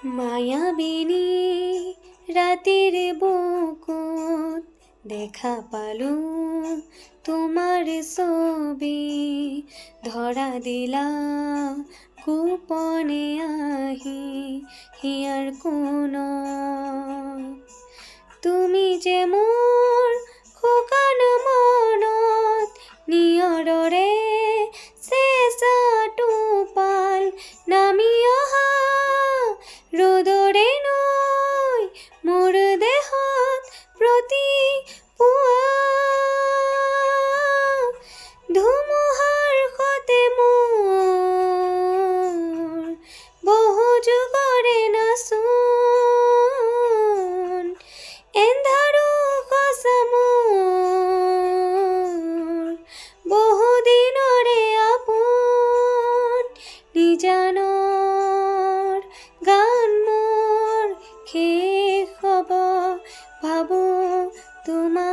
মায়াবিনী রাতের বুকুত দেখা পালো তোমার ছবি, ধরা দিলা গোপনে আহি হিয়ার কোণত। তুমি যে মোৰ শুকান মনত নিয়ৰৰে চেঁচা টোপাল নামি অহা ৰ'দৰে নৈ মোৰ দেহত প্ৰতি পুৱা। ধুমুহাৰ সতে মোৰ বহু যুগৰে নাচোন, এন্ধাৰো সঁচা মোৰ বহু দিনৰে আপোন। নিজানৰ গান মোৰ শেষ হ'ব, ভাবোঁ তোমাৰ